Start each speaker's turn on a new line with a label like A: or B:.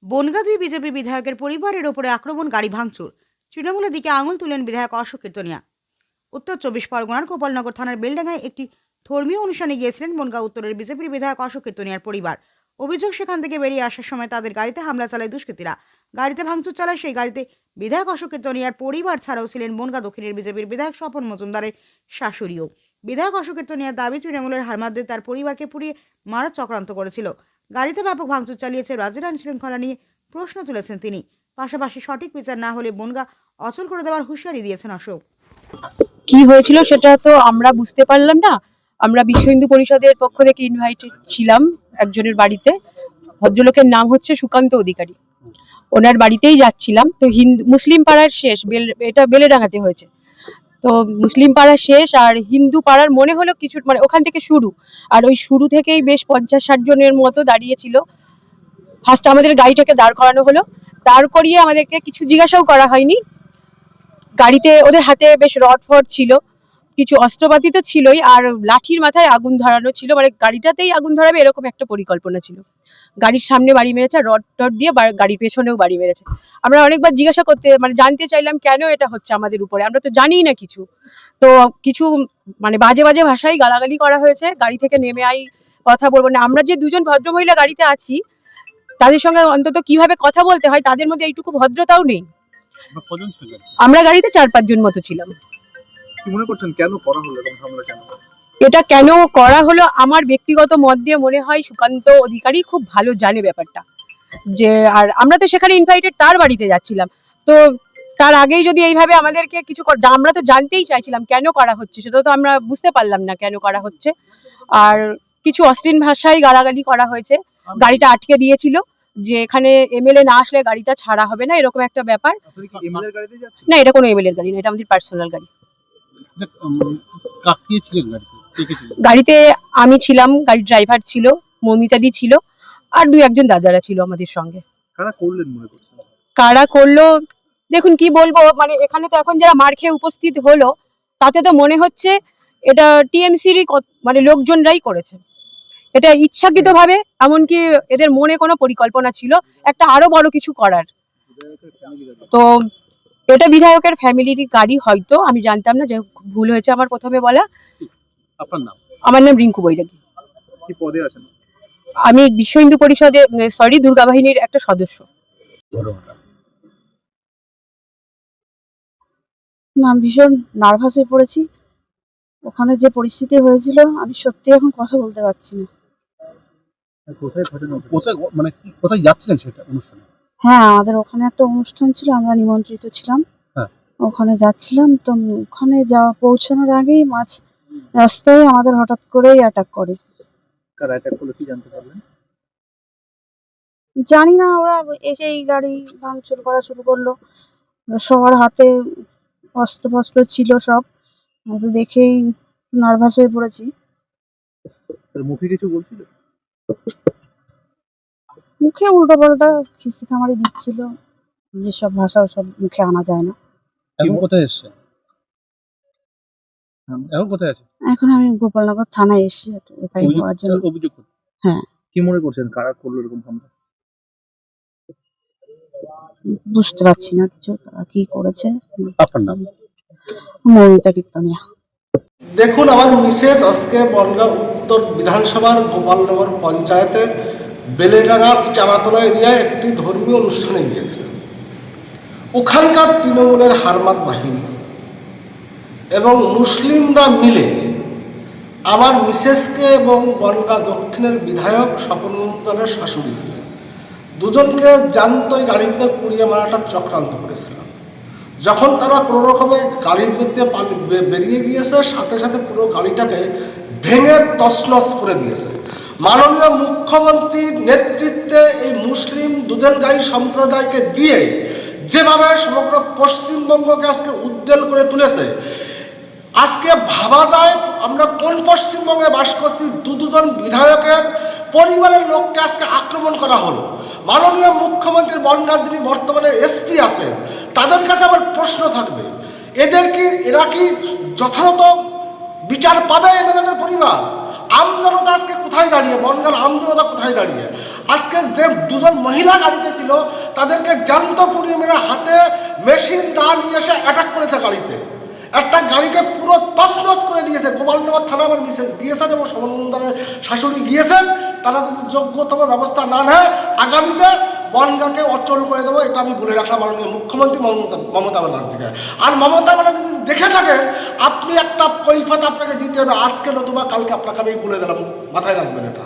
A: বনগাঁ দুই বিজেপি বিধায়কের পরিবারের ওপরে আক্রমণ, গাড়ি ভাঙচুর। তৃণমূলের দিকে আঙুল তুলেন বিধায়ক অশোক কীর্তনিয়া। উত্তর 24 পরগনার গোপালনগর থানার বেলডাঙ্গায় একটি ধর্মীয় অনুষ্ঠানে গিয়েছিলেন বনগাঁ উত্তরের বিজেপির বিধায়ক অশোক কীর্তনিয়ার পরিবার। অভিযোগ, সেখান থেকে বেরিয়ে আসার সময় তাদের গাড়িতে হামলা চালায় দুষ্কৃতীরা। গাড়িতে ভাঙচুর চালায় সেই গাড়িতে বিধায়ক অশোক কীর্তনিয়ার পরিবার ছাড়াও ছিলেন বনগাঁ দক্ষিণের বিজেপির বিধায়ক স্বপন মজুমদারের শাশুড়িও। বিধায়ক অশোক কীর্তনিয়ার দাবি, তৃণমূলের হারমাদদের তার পরিবারকে পুড়িয়ে মারার চক্রান্ত করেছিল। গাড়িতে ব্যাপক ভাঙচুর চালিয়েছে। রাজ্যের আইন শৃঙ্খলা নিয়ে প্রশ্ন তুলেছেন তিনি। পাশাপাশি সঠিক বিচার না হলে বনগাঁ অচল করে দেওয়ার হুঁশিয়ারি দিয়েছেন অশোক।
B: কি হয়েছিল সেটা তো আমরা বুঝতে পারলাম না। আমরা বিশ্ব হিন্দু পরিষদের পক্ষ থেকে ইনভাইটেড ছিলাম একজনের বাড়িতে। ভদ্রলোকের নাম হচ্ছে সুকান্ত অধিকারী। ওনার বাড়িতেই যাচ্ছিলাম। তো মুসলিম পাড়ার শেষ, এটা বেলেডাঙ্গাতে হয়েছে। তো মুসলিম পাড়া শেষ আর হিন্দু পাড়ার মনে হলো কিছু, মানে ওখান থেকে শুরু। আর ওই শুরু থেকেই বেশ 50-60 জনের মতো দাঁড়িয়েছিল। ফার্স্ট আমাদের গাড়িটাকে দাঁড় করানো হলো। দাঁড় করিয়ে আমাদেরকে কিছু জিজ্ঞাসাও করা হয়নি। গাড়িতে ওদের হাতে বেশ রড ফড ছিল, কিছু অস্ত্রপাতি তো ছিলই, আর লাঠির মাথায় আগুন ধরানো ছিল। মানে গাড়িটাতেই আগুন ধরাবে এরকম একটা পরিকল্পনা ছিল। গাড়ির সামনে বাড়ি মেরেছে, রড টড দিয়ে গাড়ির পেছনেও বাড়ি মেরেছে। আমরা অনেকবার জিজ্ঞাসা করতে, মানে জানতে চাইলাম কেন এটা হচ্ছে আমাদের উপরে, আমরা তো জানিই না কিছু। তো কিছু মানে বাজে বাজে ভাষায় গালাগালি করা হয়েছে। গাড়ি থেকে নেমে কথা বলবো না। আমরা যে দুজন ভদ্রমহিলা গাড়িতে আছি, তাদের সঙ্গে অন্তত কিভাবে কথা বলতে হয় তাদের মধ্যে এইটুকু ভদ্রতাও নেই। আমরা গাড়িতে 4-5 জন মতো ছিলাম।
C: মনে করছেন কেন করা হলো এবং হামলা কেন?
B: এটা কেন করা হলো আমার ব্যক্তিগত মত দিয়ে মনে হয় সুকান্ত অধিকারী খুব ভালো জানে ব্যাপারটা। যে আর আমরা তো সেখানে ইনভাইটেড, তার বাড়িতে যাচ্ছিলাম। তো তার আগেই যদি এইভাবে আমাদেরকে কিছু আমরা তো জানতেই চাইছিলাম কেন করা হচ্ছে, সেটা তো আমরা বুঝতে পারলাম না কেন করা হচ্ছে। আর কিছু অশ্লীল ভাষায় গালাগালি করা হয়েছে। গাড়িটা আটকে দিয়েছিল যে এখানে এমএলএ না আসলে গাড়িটা ছাড়া হবে না, এরকম একটা ব্যাপার। না, এটা কোনো এমএলএ গাড়ি না, এটা আমাদের পার্সোনাল গাড়ি। গাড়িতে আমি ছিলাম, গাড়ির ড্রাইভার ছিল, মমিতাদি ছিল, আর 2-1 দাদারা ছিল আমাদের সঙ্গে। কারা করলো দেখুন কি বলবো, মানে এখানে তো এখন যারা মার খেয়ে উপস্থিত হলো তাতে তো মনে হচ্ছে এটা টিএমসির মানে লোকজনরাই করেছে এটা ইচ্ছাকৃতভাবে। এমনকি এদের মনে কোনো পরিকল্পনা ছিল একটা আরো বড় কিছু করার। তো এটা বিধায়কের ফ্যামিলির গাড়ি, হয়তো আমি জানতাম না, যে ভুল হয়েছে আমার প্রথমে বলা। আমার নাম রিঙ্কু বৈরাগী।
C: কি পদে আছেন?
B: আমি বিশ্ব হিন্দু পরিষদে, দুর্গা বাহিনীর একটা সদস্য। না, ভীষণ নার্ভাস হয়ে পড়েছি। ওখানে যে পরিস্থিতি হয়েছিল, আমি সত্যি এখন কথা বলতে পারছি না।
C: কোথায় যাচ্ছিলেন সেটা অনুষ্ঠানে?
B: হ্যাঁ, আমাদের ওখানে একটা অনুষ্ঠান ছিল, আমরা নিমন্ত্রিত ছিলাম। ওখানে যাচ্ছিলাম। তো ওখানে পৌঁছানোর আগেই মাঝ রাস্তায় আমাদের হঠাৎ করেই অ্যাটাক করে।
C: কারা অ্যাটাক করলো কি জানতে পারলেন?
B: জানি না, ওরা এসেই গাড়ি ভাঙচুর করা শুরু করলো। সবার হাতে অস্ত্র ফস্ত্র ছিল সব। তো দেখেই নার্ভাস হয়ে পড়েছি।
C: মুখে কিছু বলছিল?
B: মুখে উল্টো পাল্টা খিস্তি খামারি দিচ্ছিল, যেসব ভাষা সব মুখে আনা যায় না।
C: এখন কোথায় এসছে? এখন কোথায় আছে?
B: এখন আমি গোপালনগর থানায় এসেছি এফআইআর করার জন্য।
C: অভিযোগ?
B: হ্যাঁ।
C: কি মনে করছেন কারা করলো এরকম হামলা?
B: বুঝতে পারছি না কিছু, তারা কি করেছে।
C: আপনার নাম?
B: মমিতা কীর্তনিয়া।
D: দেখুন, আমার মিসেস আজকে বনগাঁ উত্তর বিধানসভার গোপালনগর পঞ্চায়েতের বেলেডাঙ্গার চারাতলা এরিয়ায় একটি ধর্মীয় অনুষ্ঠানে গিয়েছিলেন। ওখানকার তৃণমূলের হারমাদ বাহিনী এবং মুসলিমরা মিলে আমার মিসেসকে এবং বনগাঁ দক্ষিণের বিধায়ক স্বপন মজুমদারের শাশুড়ি ছিলেন, দুজনকে জ্যান্তই গাড়িতে পুড়িয়ে মারাটা চক্রান্ত করেছিল। যখন তারা কোনো রকমে গাড়ির মধ্যে বেরিয়ে গিয়েছে, সাথে সাথে পুরো গাড়িটাকে ভেঙে তছনছ করে দিয়েছে। মাননীয় মুখ্যমন্ত্রীর নেতৃত্বে এই মুসলিম দুধেলগাই সম্প্রদায়কে দিয়ে যেভাবে সমগ্র পশ্চিমবঙ্গকে আজকে উদ্বেল করে তুলেছে, আজকে ভাবা যায় আমরা কোন পশ্চিমবঙ্গে বাস করছি। দুজন বিধায়কের পরিবারের লোককে আজকে আক্রমণ করা হলো। মাননীয় মুখ্যমন্ত্রীর বনগাঁ যিনি বর্তমানে এসপি আছেন, তাদের কাছে আমার প্রশ্ন থাকবে, এরা কি যথাযথ বিচার পাবে? এমএলএদের পরিবার, আমজনতা আজকে কোথায় দাঁড়িয়ে, বনগাঁর আমজনতা কোথায় দাঁড়িয়ে? আজকে যে দুজন মহিলা গাড়িতে ছিল তাদেরকে জ্যান্ত পুড়িয়ে মেরে হাতে মেশিন না নিয়ে এসে অ্যাটাক করেছে গাড়িতে। একটা গাড়িকে পুরো তছনছ করে দিয়েছে। গোপালনগর থানা আমার মিসেস গিয়েছেন এবং সমন্বয়ের শাশুড়ি গিয়েছেন। তারা যদি যোগ্যতম ব্যবস্থা না নেয় আগামীতে বনগাঁকে অচল করে দেবো, এটা আমি বলে রাখলাম মাননীয় মুখ্যমন্ত্রী মমতা ব্যানার্জিকে। আর মমতা ব্যানার্জি যদি দেখে থাকেন আপনি একটা কৈফিয়ত আপনাকে দিতে হবে আজকে নতুবা কালকে, আপনাকে আমি বলে দিলাম, মাথায় রাখবেন এটা।